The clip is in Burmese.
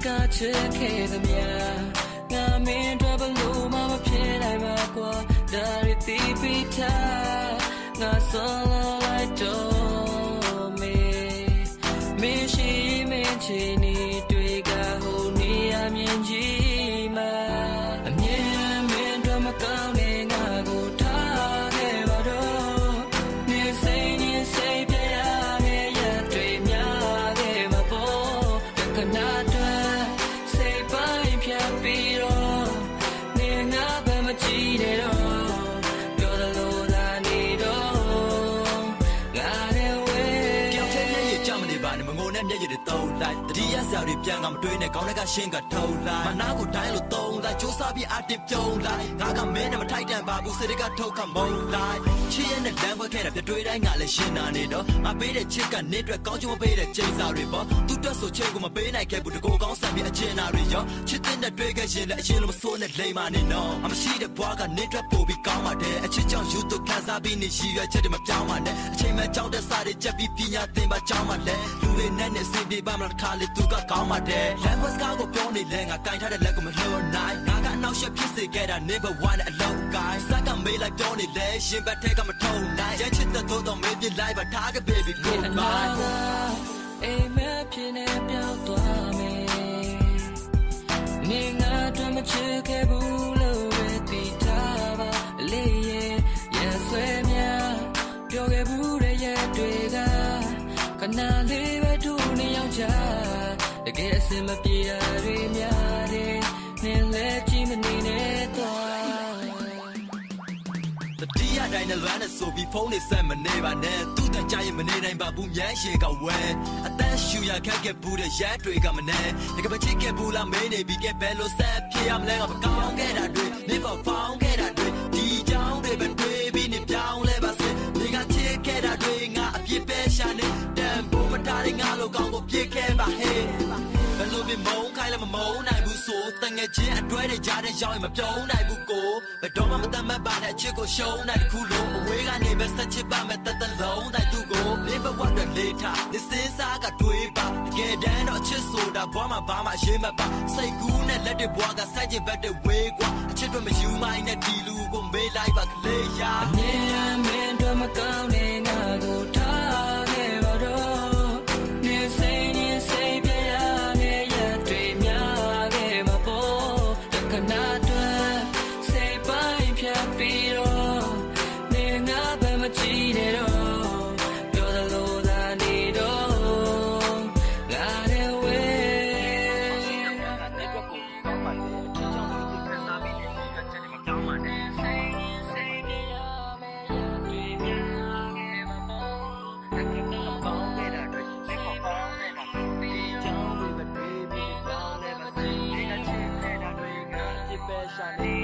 ကချစ်ခဲ့သမျှငါမင်းတို့ဘလို့မှမဖြစ်နိုင်ပါကွာဒါရီတီပီတာငါဆိုလိုက်တော့မင်းရှိမင်းချီနေတွေကဟိုနေရမြင်ကြီးမှာအမြဲမင်းတို့မကောင်းနေငါကိုထားခဲ့ပါတော့နေစိတ်နေစိတ်ပြရနေရတွေ့များခဲ့မှာပေါ့ကနာတော့စိတ်ပိုင်းဖြတ်ပြီးတော့နေငါဘယ်မကြည့်နေတော့ပြောသလိုသာနေတော့ငါနဲ့ဝဲကြောက်တဲ့မျက်ရည်ကြောက်မနေပါနဲ့မငိုနဲ့မျက်ရည်တွေတုံးလိုက်တတိယဆရာတွေပြန်ကမတွေးနဲ့ကောင်းတဲ့ကရှင်းကထုံလိုက်မနာကိုတိုင်းလို့တုံးလိုက်စူးစမ်းပြီးအတင်ပြုံးလိုက်ငါကမင်းနဲ့မထိုက်တန်ပါဘူးစိတ်ကထုတ်ခမုံလိုက်ချစ်ရဲ့နဲ့လမ်းခွဲခဲ့တာပြတွေးတိုင်းငါလည်းရှင်းနာနေတော့ငါပေးတဲ့ချစ်ကနေအတွက်ကောင်းချမပေးတဲ့ချိန်စာတွေပေါ့သူ့တက်ဆိုချိန်ကိုမပေးနိုင်ခဲ့ဘူးတကိုကောင်းဆန်ပြီးအကျဉ်းနာတွေရောချစ်တဲ့တွေးခဲ့ရင်လည်းအရင်လိုမဆိုးနဲ့လိမ္မာနေတော့အမရှိတဲ့ဘွားကနေအတွက်ပို့ပြီးကောင်းပါတယ်အချစ်ကြောင့်ယူသူခံစားပြီးနေရည်ရွယ်ချက်တွေမပြောင်းပါနဲ့အချိန်မှကြောက်တဲ့စားတွေချက်ပြီးပညာသင်ပါကြောင်းပါလေလူတွေနဲ့စင်ပြေပါမလားခါလေသူကကောင်းပါတယ်လမ်းဘတ်စကားကိုပြောနေလဲငါကင်ထားတဲ့လက်ကိုမလှော်နိုင်ငါကအနောက်ရှက်ဖြစ်စေခဲ့တာ never one အလုံးကိုင်းစက်ကမေးလိုက်ပြောနေလဲရှင်ဘက်ထဲကမထုံနိုင်ရချစ်တဲ့တော့မေးပြလိုက်ပါထားခဲ့ baby goodbye အိမ်မက်ပြင်းနေပြောင်းသွားမယ်နေငါတို့မချစ်ခဲ့ဘူးလို့ပဲသိထားပါလေးရဲ့ရဆွဲများပြောခဲ့ဘူးတဲ့ရဲ့တွေကခဏလေးပဲတို့နေရောက်ကြတကယ်အစင်မပြေရတွေများတယ်နေလဲကြည့်မနေနဲ့တော့တတိယတိုင်းနဲ့လွမ်းနဲ့ဆိုပြီးဖုန်းနေဆက်မနေပါနဲ့သူ့တန်ကြရင်မနေနိုင်ပါဘူးမြန်းရှည်ကဝဲအသက်ရှူရခက်ခဲ့ဘူးတဲ့ရက်တွေကမနေတကယ်ပဲချစ်ခဲ့ဘူးလားမင်းနေပြီးကဲဘယ်လိုဆက်ဖြစ်ရမလဲငါမကောင်းခဲ့တာတွေနေပေါ်ဖောင်းခဲ့တာတွေဒီကြောင်းတွေပဲတွေးပြီးနေပြောင်းလဲပါစေနေကချစ်ခဲ့တာတွေငါအပြစ်ပဲရှာနေတန်ဖို့မထားတဲ့ငါလိုကောင်းကိုပြစ်ခဲ့ပါဟဲ့ဘယ်လိုပဲမုန်းခိုင်းလဲမမုန်းနိုင်ဘူးဆိုတငယ်ချင်းအတွဲတွေကြားတဲ့ရောက်ရင်မပြုံးနိုင်ဘူးကိုဘယ်တော့မှမတတ်မှတ်ပါနဲ့အချစ်ကိုရှုံးနိုင်တစ်ခုလုံးအဝေးကနေပဲဆက်ချစ်ပါမဲ့တသက်လုံးတိုင်းသူကိုနေဘဝတွေလေးထားဒီစင်းစားကတွေးပါတကယ်တမ်းတော့အချစ်ဆိုတာဘွားမှာဘာမှအရေးမပါစိတ်ကူးနဲ့လက်တွေဘွားကစိုက်ချင်ဘက်တွေဝေးကွာအချစ်တွေမယူမိုင်းနဲ့ဒီလူကိုမေးလိုက်ပါကလေးရအမြင်မင်းတို့မကောင်းနေငါကိုထားခဲ့ပါတော့နေစိတ်နေစိတ်ပြရနေရတွေ့များခဲ့မှာပေါ့တခဏတော့စိတ်ပိုင်းဖြတ်ပြီးတော့နေငါပဲမကြည့်နေတော့ပြောသလိုသာနေတော့ငါနဲ့ဝဲနေတော့ကိုကောင်းပါလေအချစ်ကြောင့်သူခံစားပြီးနေရချက်တွေမပြောင်းပါနဲ့စိတ်နေစိတ်ပြရမယ်ရတွေ့များခဲ့မှာပေါ့တခဏကောင်းခဲ့တာတွေစိတ်ပေါ်ပေါင်းနေမှာဒီကြောင့်တွေပဲတွေ့ပြီးကောင်းနေမှာစိတ်နေချစ်ခဲ့တာတွေကချစ်ပဲရှာနေ